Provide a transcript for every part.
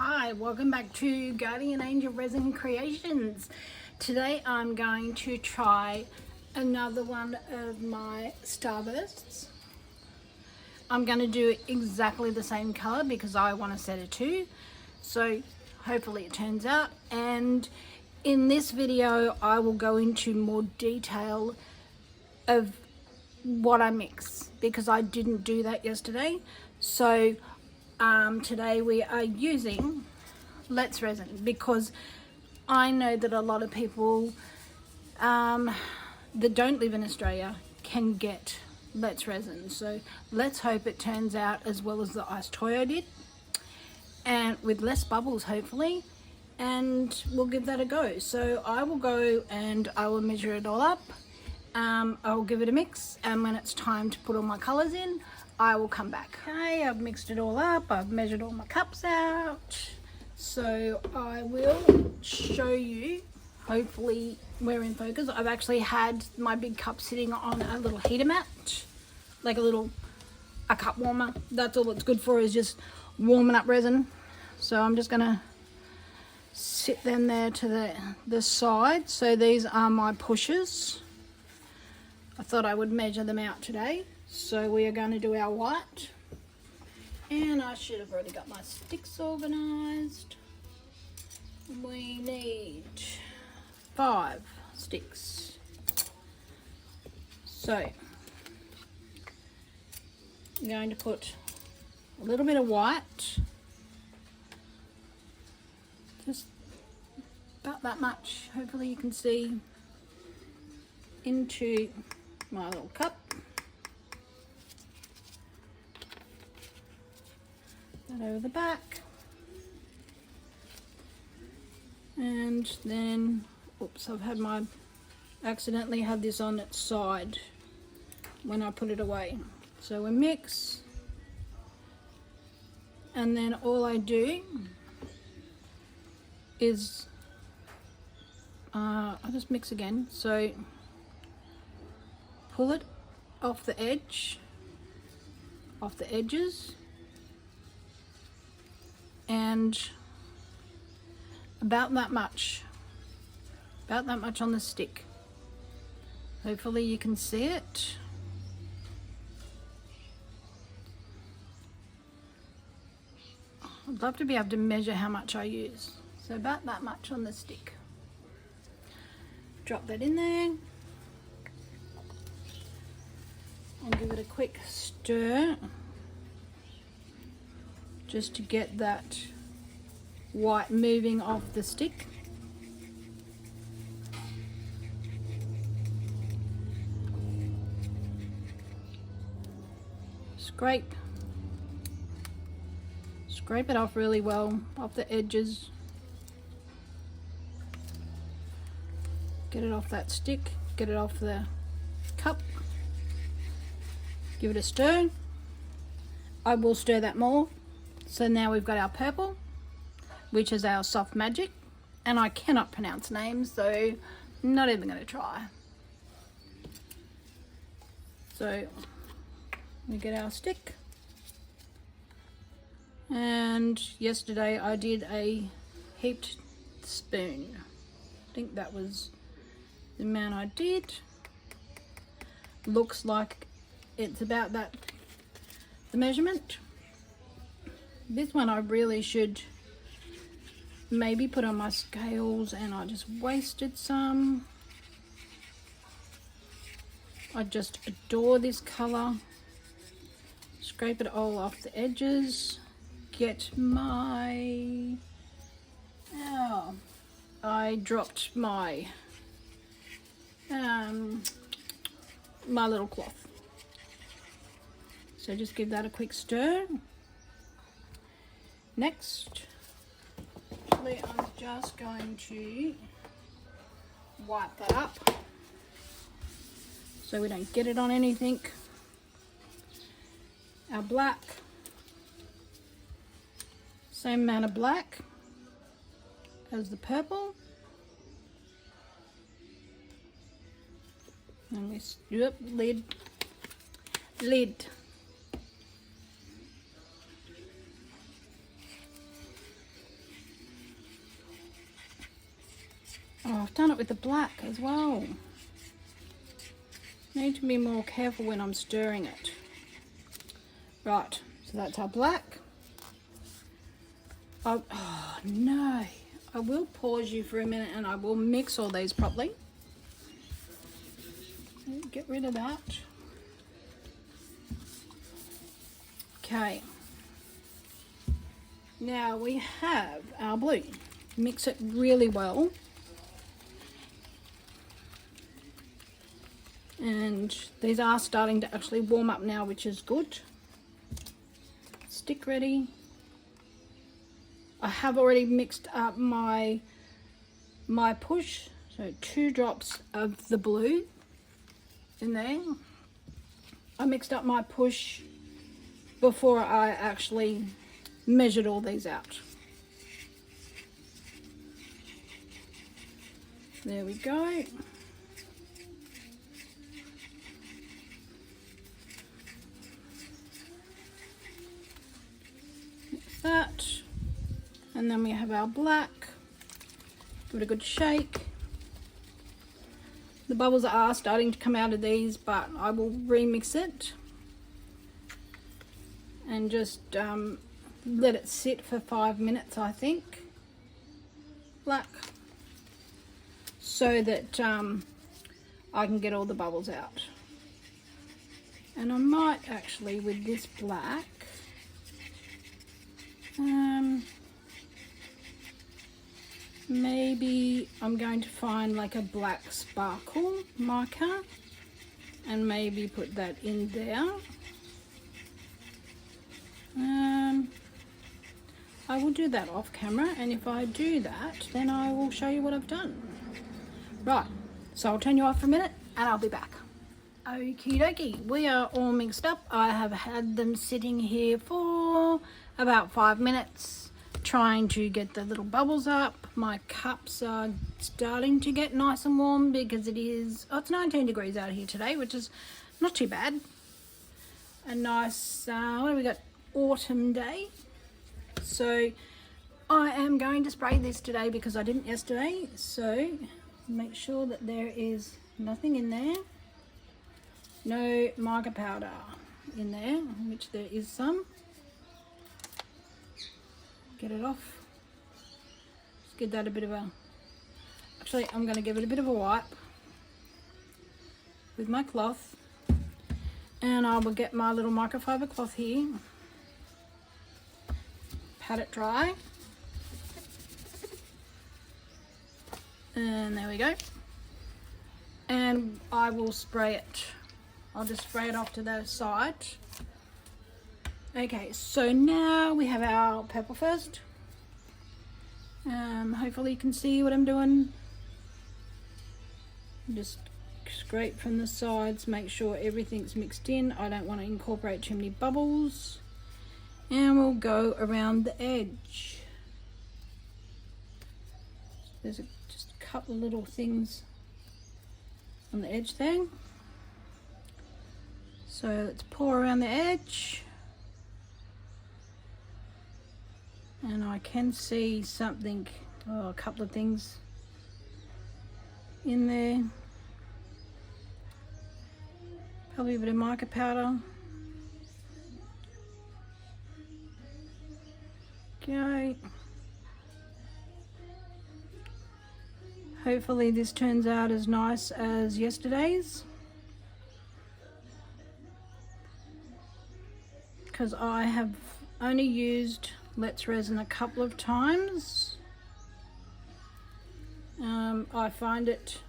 Hi, welcome back to Guardian Angel Resin Creations. Today I'm going to try another one of my Starbursts. I'm going to do exactly the same color because I want to set it to. So hopefully it turns out. And in this video I will go into more detail of what I mix because I didn't do that yesterday. So today we are using Let's Resin because I know that a lot of people that don't live in Australia can get Let's Resin. So let's hope it turns out as well as the Istoyo did, and with less bubbles hopefully, and we'll give that a go. So I will go and I will measure it all up. I'll give it a mix, and when it's time to put all my colours in, I will come back. Okay, I've mixed it all up, I've measured all my cups out, so I will show you. Hopefully we're in focus. I've actually had my big cup sitting on a little heater mat, like a cup warmer. That's all it's good for, is just warming up resin. So I'm just gonna sit them there to the side. So these are my pushers. I thought I would measure them out today. So we are going to do our white, and I should have already got my sticks organised. We need 5 sticks. So I'm going to put a little bit of white, just about that much, hopefully you can see, into my little cup. That over the back, and then oops, accidentally had this on its side when I put it away. So we mix, and then all I do is I just mix again. So pull it off the edges, and about that much on the stick. Hopefully you can see it. I'd love to be able to measure how much I use. So about that much on the stick. Drop that in there and give it a quick stir, just to get that white moving off the stick. Scrape it off really well, off the edges. Get it off that stick, get it off the cup. Give it a stir. I will stir that more. So now we've got our purple, which is our soft magic, and I cannot pronounce names, so not even going to try. So we get our stick, and yesterday I did a heaped spoon. I think that was the amount I did. Looks like it's about that, the measurement. This one I really should maybe put on my scales, and I just wasted some. I just adore this colour. Scrape it all off the edges. Get my... Oh, I dropped my my little cloth. So just give that a quick stir. Next, actually I'm just going to wipe that up so we don't get it on anything. Our black, same amount of black as the purple, and we lid. Oh, I've done it with the black as well. Need to be more careful when I'm stirring it. Right, so that's our black. Oh no, I will pause you for a minute and I will mix all these properly. Get rid of that. Okay, now we have our blue. Mix it really well. And these are starting to actually warm up now, which is good. Stick ready. I have already mixed up my push, so 2 drops of the blue in there. I mixed up my push before I actually measured all these out. There we go. That, and then we have our black. Give it a good shake. The bubbles are starting to come out of these, but I will remix it and just let it sit for 5 minutes, I think. Black, so that I can get all the bubbles out. And I might actually, with this black, maybe I'm going to find like a black sparkle marker and maybe put that in there. I will do that off camera, and if I do that, then I will show you what I've done. Right, so I'll turn you off for a minute and I'll be back. Okie dokie, we are all mixed up. I have had them sitting here for about 5 minutes, trying to get the little bubbles up. My cups are starting to get nice and warm because it's 19 degrees out here today, which is not too bad. A nice, what have we got, autumn day. So I am going to spray this today because I didn't yesterday. So make sure that there is nothing in there. No marker powder in there, which there is some. Get it off. Just give that a bit of a, actually I'm going to give it a bit of a wipe with my cloth, and I will get my little microfiber cloth here, pat it dry, and there we go, and I will spray it. I'll just spray it off to the side. Okay, so now we have our purple first. Hopefully you can see what I'm doing. Just scrape from the sides, make sure everything's mixed in. I don't want to incorporate too many bubbles. And we'll go around the edge. There's just a couple of little things on the edge there. So let's pour around the edge. And I can see something, a couple of things in there. Probably a bit of mica powder. Okay. Hopefully this turns out as nice as yesterday's, because I have only used Let's Resin a couple of times. I find it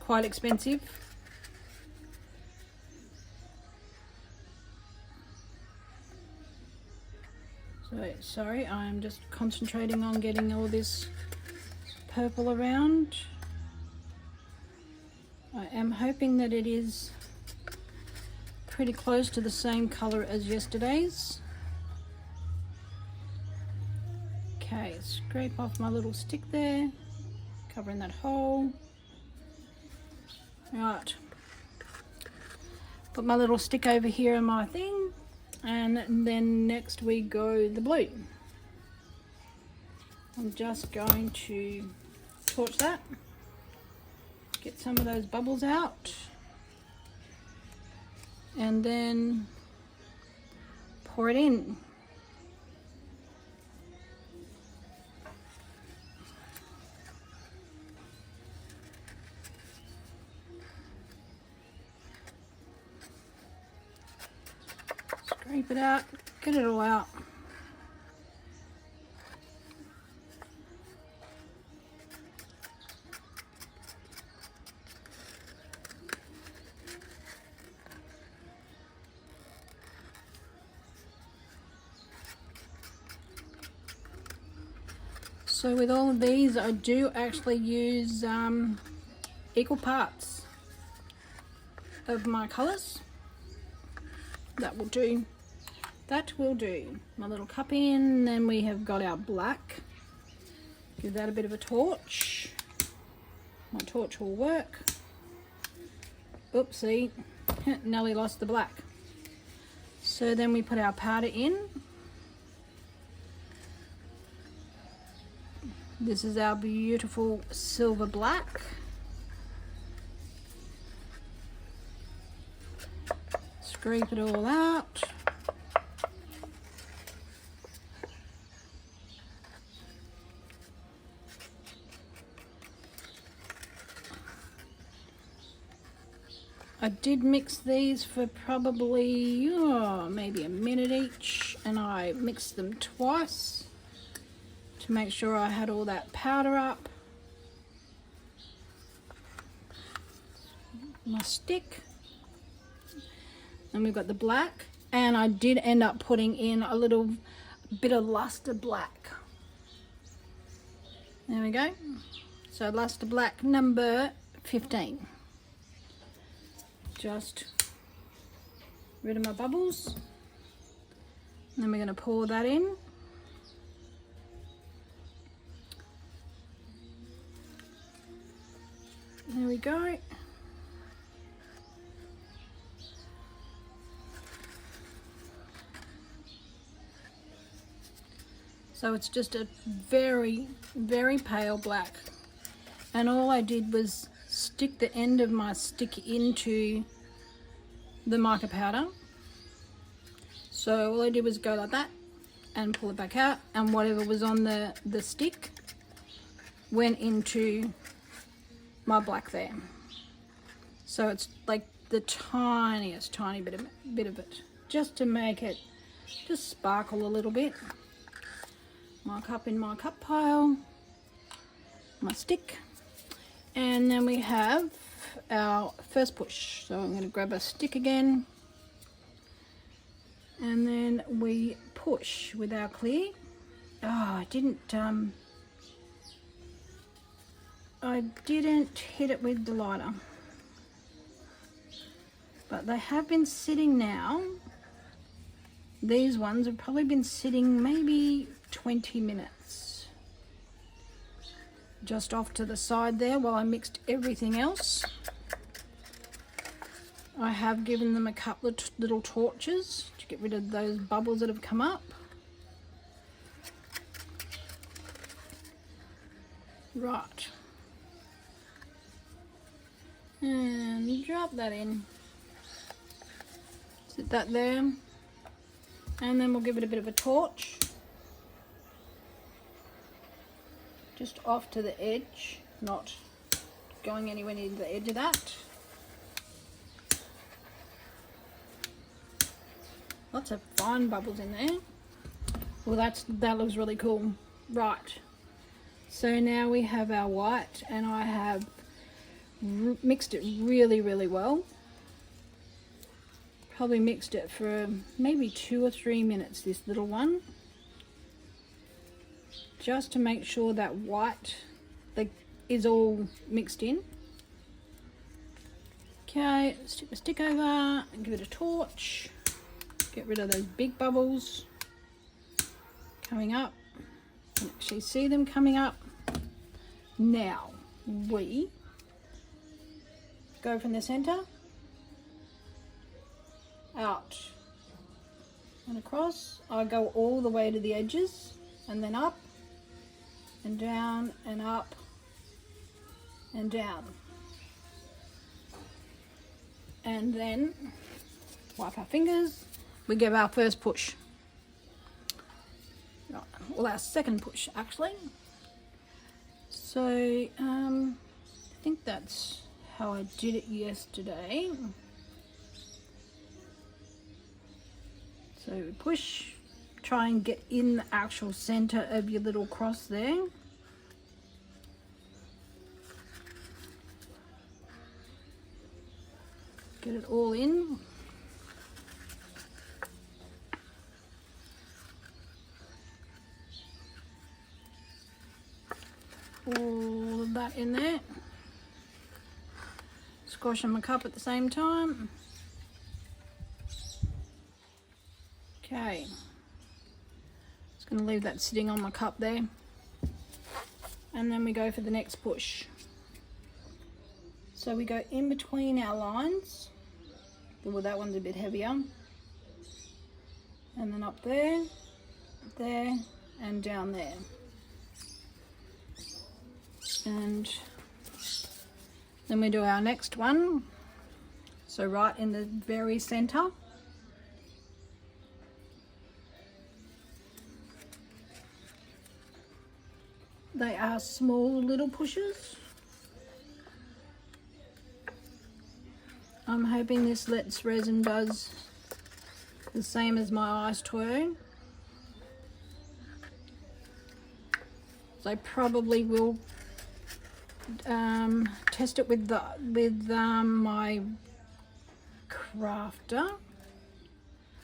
quite expensive. So sorry, I'm just concentrating on getting all this purple around. I am hoping that it is pretty close to the same color as yesterday's. Okay, scrape off my little stick there, covering that hole. Right, put my little stick over here in my thing, and then next we go the blue. I'm just going to torch that get some of those bubbles out, and then pour it in. Scrape it out, get it all out. So with all of these, I do actually use equal parts of my colours. That will do. That will do. My little cup in, then we have got our black. Give that a bit of a torch. My torch will work. Oopsie, Nelly lost the black. So then we put our powder in. This is our beautiful silver black. Scrape it all out. I did mix these for probably maybe a minute each, and I mixed them twice to make sure I had all that powder up. My stick. And we've got the black, and I did end up putting in a little bit of luster black. There we go. So luster black number 15. Just rid of my bubbles. And then we're going to pour that in. There we go. So it's just a very, very pale black. And all I did was stick the end of my stick into the mica powder. So all I did was go like that and pull it back out, and whatever was on the stick went into my black there. So it's like the tiniest tiny bit of it, just to make it just sparkle a little bit. My cup in my cup pile, my stick, and then we have our first push. So I'm going to grab a stick again, and then we push with our clear. I didn't hit it with the lighter, but they have been sitting now. These ones have probably been sitting maybe 20 minutes just off to the side there while I mixed everything else. I have given them a couple of little torches to get rid of those bubbles that have come up. Right, and drop that in, sit that there, and then we'll give it a bit of a torch just off to the edge, not going anywhere near the edge of that. Lots of fine bubbles in there. Well, that looks really cool. Right, so now we have our white, and I have mixed it really, really well. Probably mixed it for maybe 2 or 3 minutes, this little one, just to make sure that white is all mixed in. Okay, stick the stick over and give it a torch. Get rid of those big bubbles coming up. You can actually see them coming up. Now we go from the center out and across. I go all the way to the edges, and then up and down and up and down. and then wipe our fingers. We give our first push. Well, our second push actually. So I think that's how I did it yesterday. So we push, try and get in the actual center of your little cross there. Get it all in. All of that in there. Squash in my cup at the same time. Okay. Just going to leave that sitting on my cup there. And then we go for the next push. So we go in between our lines. Well, that one's a bit heavier. And then up there, there, and down there. And then we do our next one. So right in the very center. They are small little pushes. I'm hoping this lets resin does the same as my Istoyo. So I probably will test it with my crafter,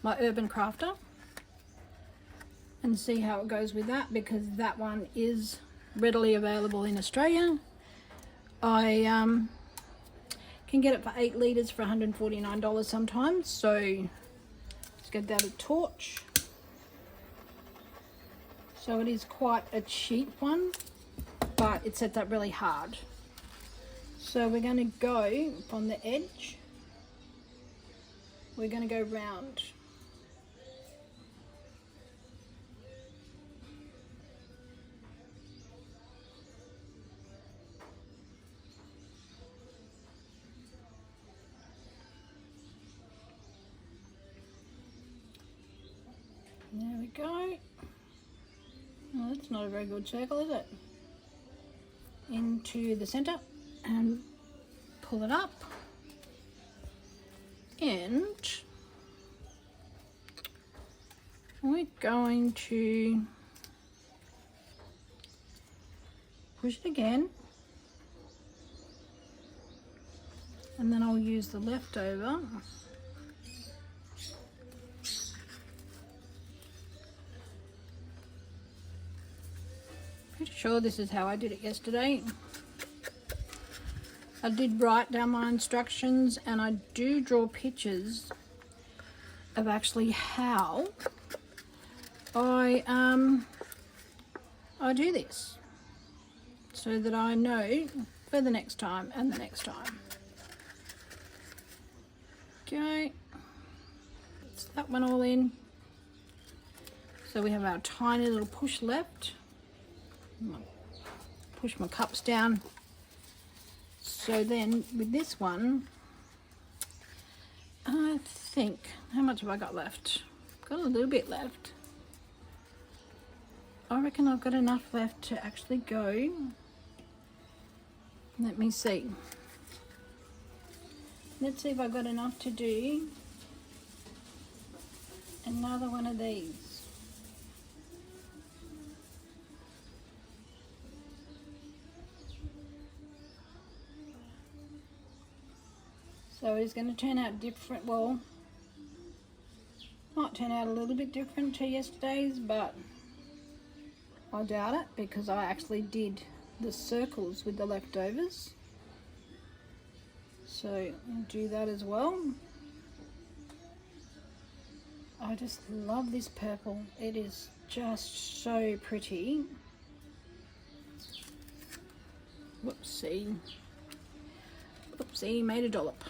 my urban crafter, and see how it goes with that, because that one is readily available in Australia. I can get it for 8 litres for $149 sometimes, so let's get that a torch. So it is quite a cheap one, but it sets up really hard. So we're going to go from the edge, we're going to go round. There we go. Well, that's not a very good circle, is it? Into the center and pull it up. And we're going to push it again. And then I'll use the leftover. Pretty sure this is how I did it yesterday. I did write down my instructions, and I do draw pictures of actually how I do this, so that I know for the next time and the next time. Okay, that's that one all in. So we have our tiny little push left. Push my cups down. So then with this one, I think, how much have I got left? Got a little bit left. I reckon I've got enough left to actually go. Let me see. Let's see if I've got enough to do another one of these. So it's going to turn out different. Well, might turn out a little bit different to yesterday's, but I doubt it, because I actually did the circles with the leftovers. So I'll do that as well. I just love this purple. It is just so pretty. Whoopsie. Whoopsie, made a dollop.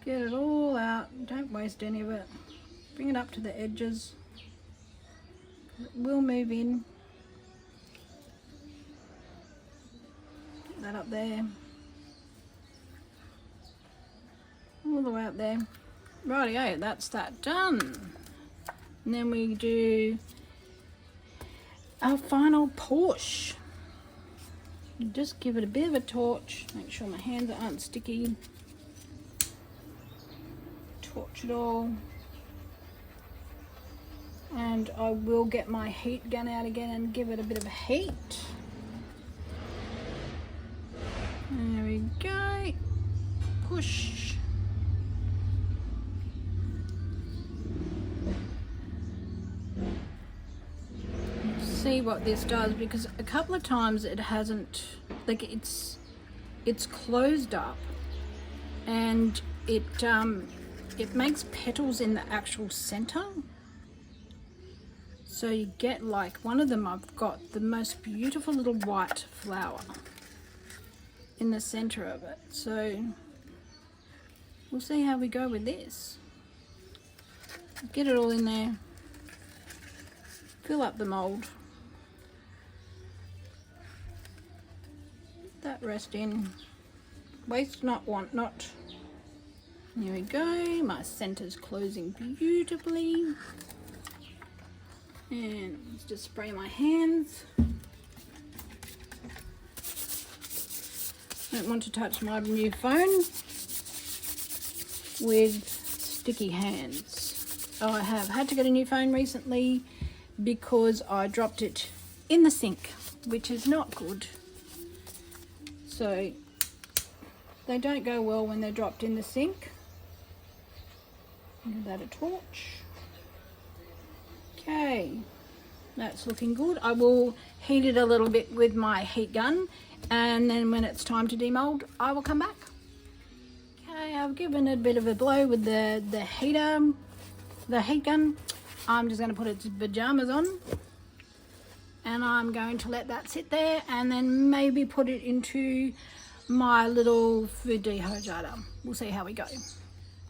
Get it all out, don't waste any of it. Bring it up to the edges. It will move in. Get that up there. All the way up there. Rightio, that's that done. And then we do our final push. Just give it a bit of a torch. Make sure my hands aren't sticky. Torch it all. And I will get my heat gun out again and give it a bit of a heat. There we go. Push. See what this does, because a couple of times it hasn't, like it's closed up, and it makes petals in the actual center. So you get, like, one of them, I've got the most beautiful little white flower in the center of it. So we'll see how we go with this. Get it all in there. Fill up the mold. That rest in. Waste not, want not. Here we go. My center's closing beautifully. And let's just spray my hands. Don't want to touch my new phone with sticky hands. I have had to get a new phone recently because I dropped it in the sink, which is not good. So they don't go well when they're dropped in the sink. Give that a torch. Okay, that's looking good. I will heat it a little bit with my heat gun, and then when it's time to demold, I will come back. Okay, I've given it a bit of a blow with the heat gun. I'm just going to put its pajamas on, and I'm going to let that sit there, and then maybe put it into my little food dehydrator. We'll see how we go.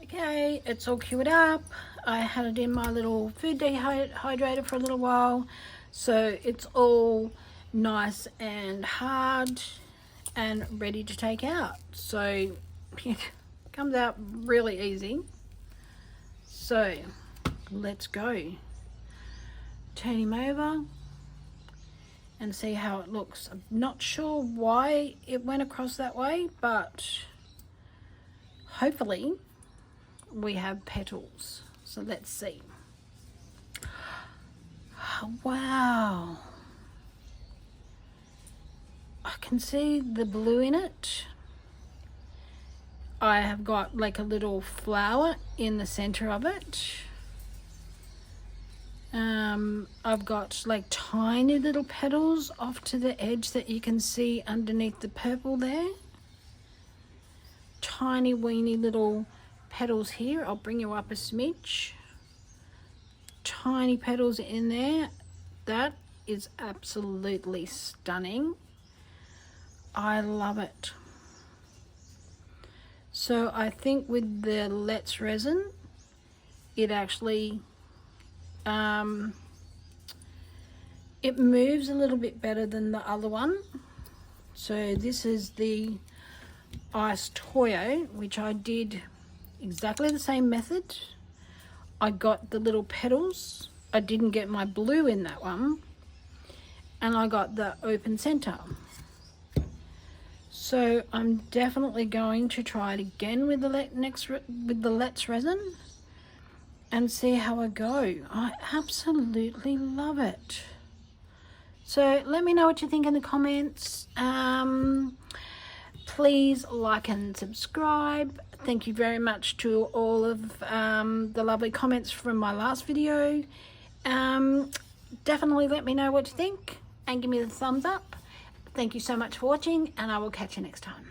Okay, it's all cured up. I had it in my little food dehydrator for a little while, so it's all nice and hard and ready to take out. So it comes out really easy. So let's go. Turn him over and see how it looks. I'm not sure why it went across that way, but hopefully we have petals. So let's see. Wow. I can see the blue in it. I have got like a little flower in the center of it. I've got like tiny little petals off to the edge that you can see underneath the purple there. Tiny weeny little petals here. I'll bring you up a smidge. Tiny petals in there. That is absolutely stunning. I love it. So I think with the Let's resin, it actually it moves a little bit better than the other one. So this is the Istoyo, which I did exactly the same method. I got the little petals. I didn't get my blue in that one, and I got the open center. So I'm definitely going to try it again with the Let's resin and see how I go. I absolutely love it. So let me know what you think in the comments. Please like and subscribe. Thank you very much to all of the lovely comments from my last video. Definitely let me know what you think and give me the thumbs up. Thank you so much for watching, and I will catch you next time.